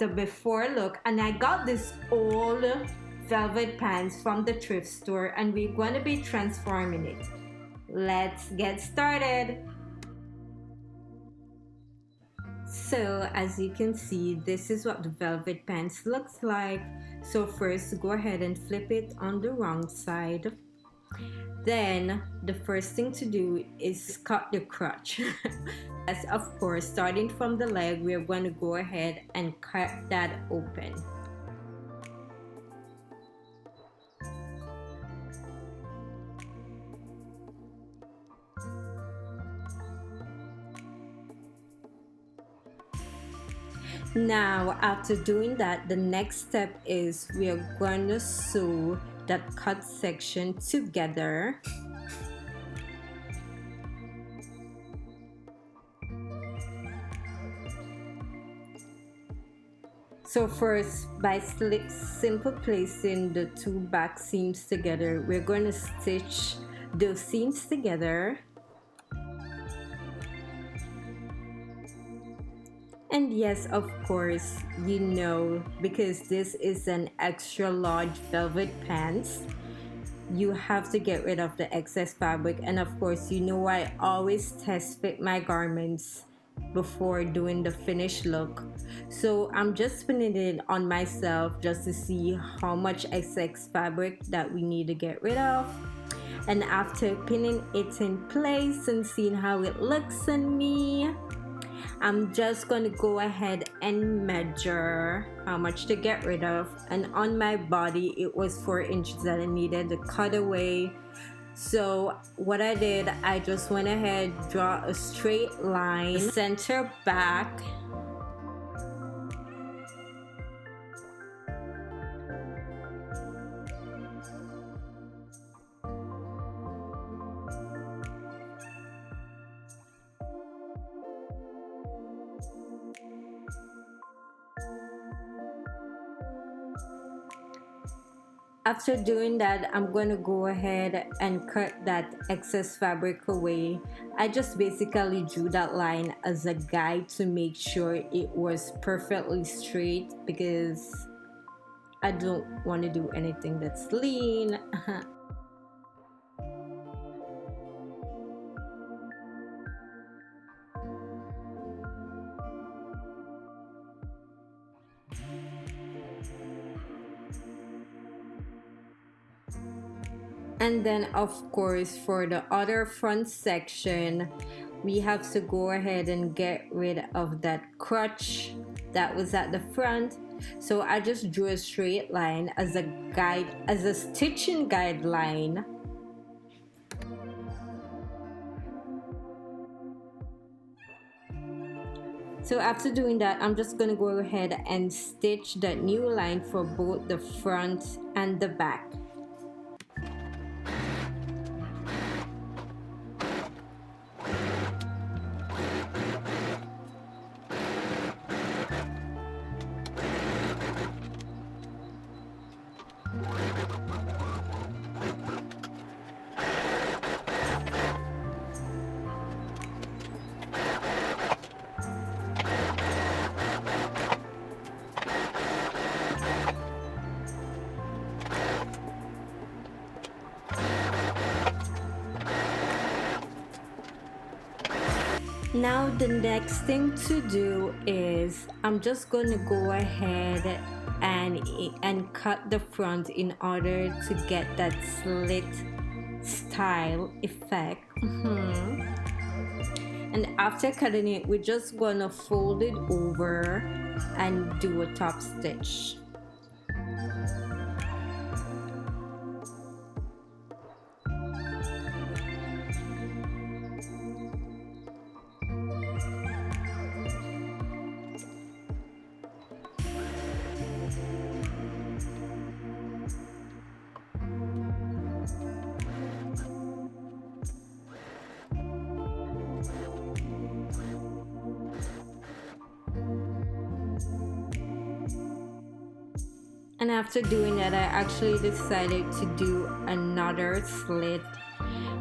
the before look, and I got this old velvet pants from the thrift store, and we're going to be transforming it. Let's get started. So as you can see, this is what the velvet pants looks like. So first, go ahead and flip it on the wrong side. Then the first thing to do is cut the crotch. Yes, of course, starting from the leg, we're going to go ahead and cut that open. Now, after doing that, the next step is we are going to sew that cut section together. So first, by simple placing the two back seams together, we're going to stitch those seams together. And yes, of course, you know, because this is an extra large velvet pants, you have to get rid of the excess fabric. And of course, you know, I always test fit my garments before doing the finished look. So I'm just pinning it on myself just to see how much excess fabric that we need to get rid of. And after pinning it in place and seeing how it looks on me, I'm just going to go ahead and measure how much to get rid of. And on my body, it was 4 inches that I needed to cut away. So what I did, I just went ahead, draw a straight line, center back. After doing that, I'm going to go ahead and cut that excess fabric away. I just basically drew that line as a guide to make sure it was perfectly straight, because I don't want to do anything that's lean. And then of course, for the other front section, we have to go ahead and get rid of that crotch that was at the front. So I just drew a straight line as a guide, as a stitching guideline. So after doing that, I'm just going to go ahead and stitch that new line for both the front and the back. Now the next thing to do is I'm just going to go ahead and cut the front in order to get that slit style effect. And after cutting it, we're just gonna fold it over and do a top stitch. And after doing that, I actually decided to do another slit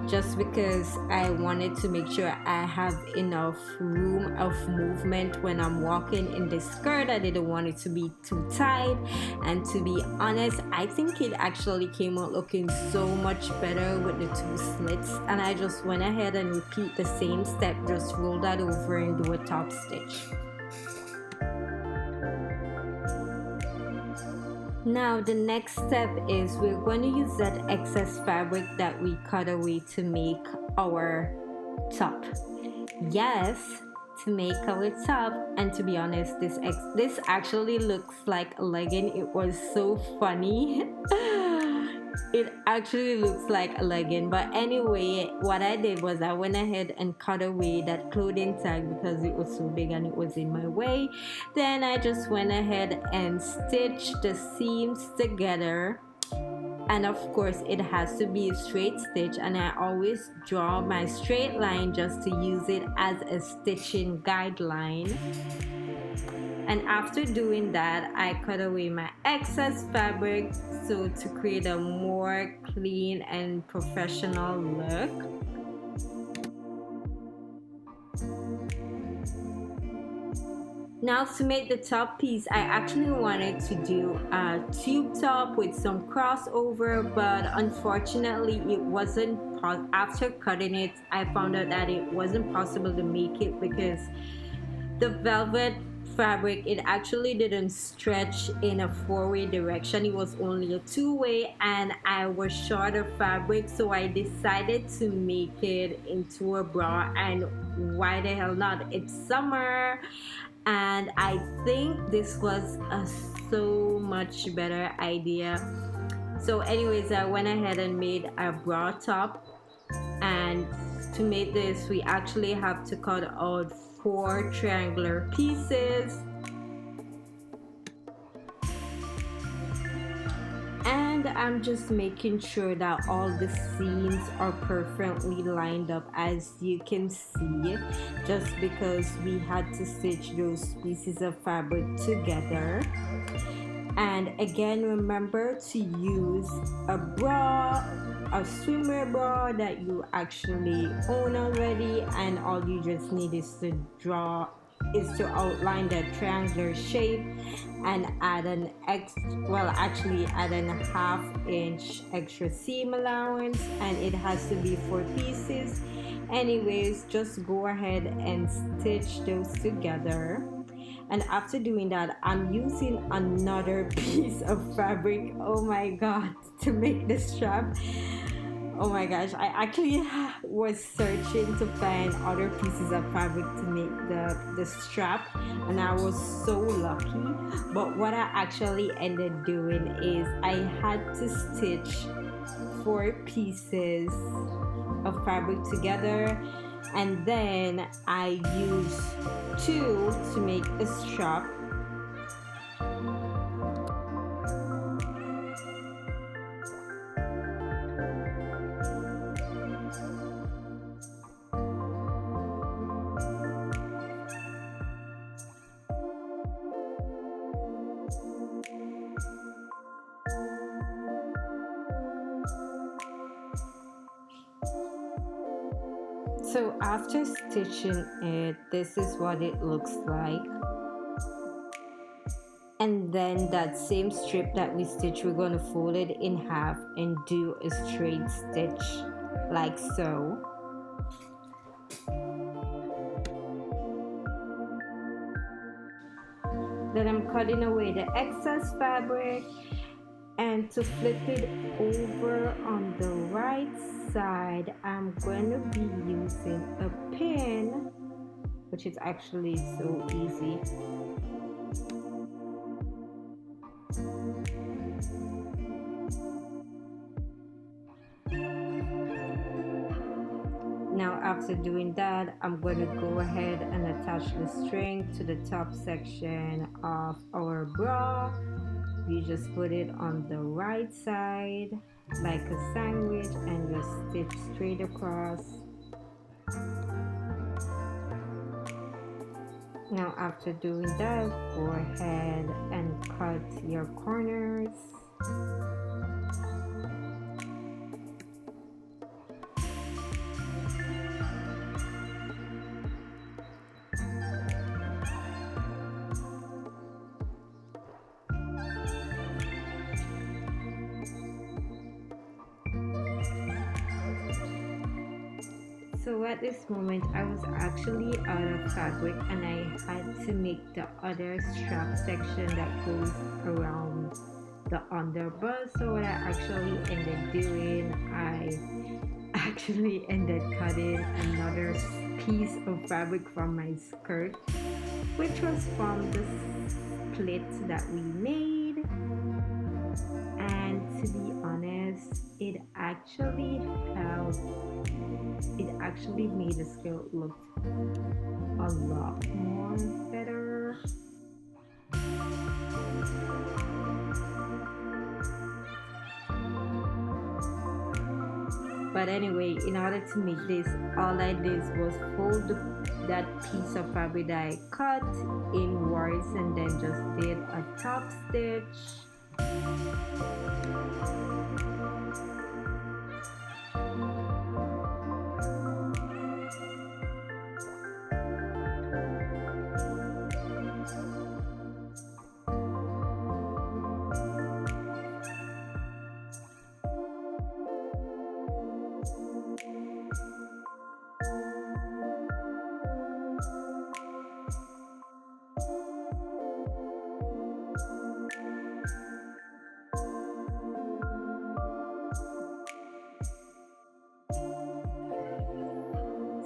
just because I wanted to make sure I have enough room of movement when I'm walking in the skirt. I didn't want it to be too tight, and to be honest, I think it actually came out looking so much better with the two slits, and I just went ahead and repeat the same step, just roll that over and do a top stitch. Now the next step is we're going to use that excess fabric that we cut away to make our top. Yes, to make our top. And to be honest, this actually looks like a legging. It was so funny. It actually looks like a legging, but anyway, what I did was I went ahead and cut away that clothing tag because it was so big and it was in my way. Then I just went ahead and stitched the seams together, and of course it has to be a straight stitch, and I always draw my straight line just to use it as a stitching guideline. And after doing that, I cut away my excess fabric so to create a more clean and professional look. Now to make the top piece, I actually wanted to do a tube top with some crossover, but unfortunately it wasn't after cutting it, I found out that it wasn't possible to make it because the velvet fabric, it actually didn't stretch in a four-way direction. It was only a two-way, and I was short of fabric, so I decided to make it into a bra. And why the hell not? It's summer, and I think this was a so much better idea. So anyways, I went ahead and made a bra top, and to make this we actually have to cut out 4 triangular pieces, and I'm just making sure that all the seams are perfectly lined up, as you can see, just because we had to stitch those pieces of fabric together. And again, remember to use a bra, a swimwear bra that you actually own already, and all you just need is to outline the triangular shape and add an add an ½ inch extra seam allowance, and it has to be 4 pieces. Anyways, just go ahead and stitch those together. And after doing that, I'm using another piece of fabric, oh my god, to make the strap. Oh my gosh, I actually was searching to find other pieces of fabric to make the strap, and I was so lucky. But what I actually ended doing is I had to stitch 4 pieces of fabric together, and then I use 2 to make a strap. So after stitching it, this is what it looks like. And then that same strip that we stitched, we're going to fold it in half and do a straight stitch like so. Then I'm cutting away the excess fabric, and to flip it over on the right side, I'm going to be using a pin, which is actually so easy. Now after doing that, I'm going to go ahead and attach the string to the top section of our bra. We just put it on the right side like a sandwich and just stitch straight across. Now after doing that, go ahead and cut your corners. So at this moment, I was actually out of fabric and I had to make the other strap section that goes around the underbust. So what I actually ended doing, I actually ended cutting another piece of fabric from my skirt, which was from the split that we made. And to be honest, it actually made the skirt look a lot more better. But anyway, in order to make this, all I did was fold that piece of fabric that I cut inwards and then just did a top stitch.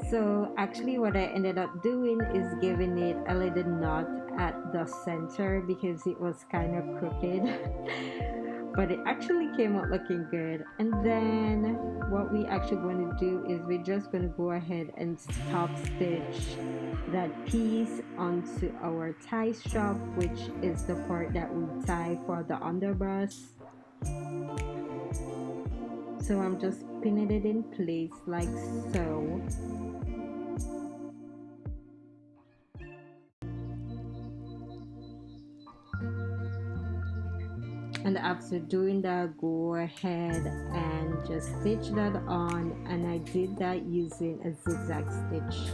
So actually what I ended up doing is giving it a little knot at the center because it was kind of crooked. But it actually came out looking good. And then what we actually going to do is we're just going to go ahead and top stitch that piece onto our tie strap, which is the part that we tie for the underbust. So I'm just pinning it in place like so. And after doing that, go ahead and just stitch that on, and I did that using a zigzag stitch.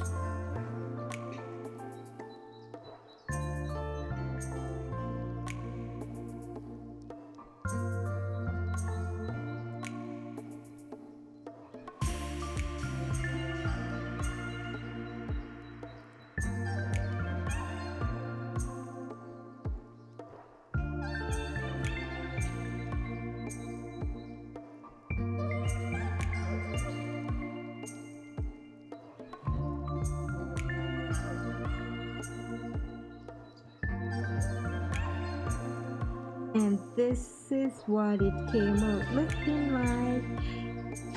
And this is what it came out looking like,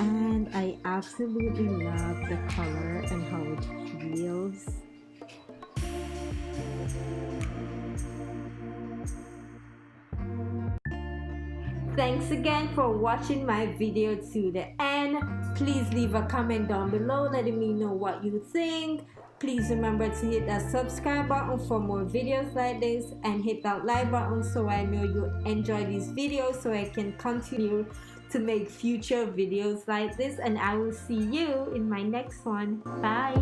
and I absolutely love the color and how it feels. Thanks again for watching my video to the end. Please leave a comment down below letting me know what you think. Please remember to hit that subscribe button for more videos like this, and hit that like button so I know you enjoy these videos so I can continue to make future videos like this, and I will see you in my next one. Bye.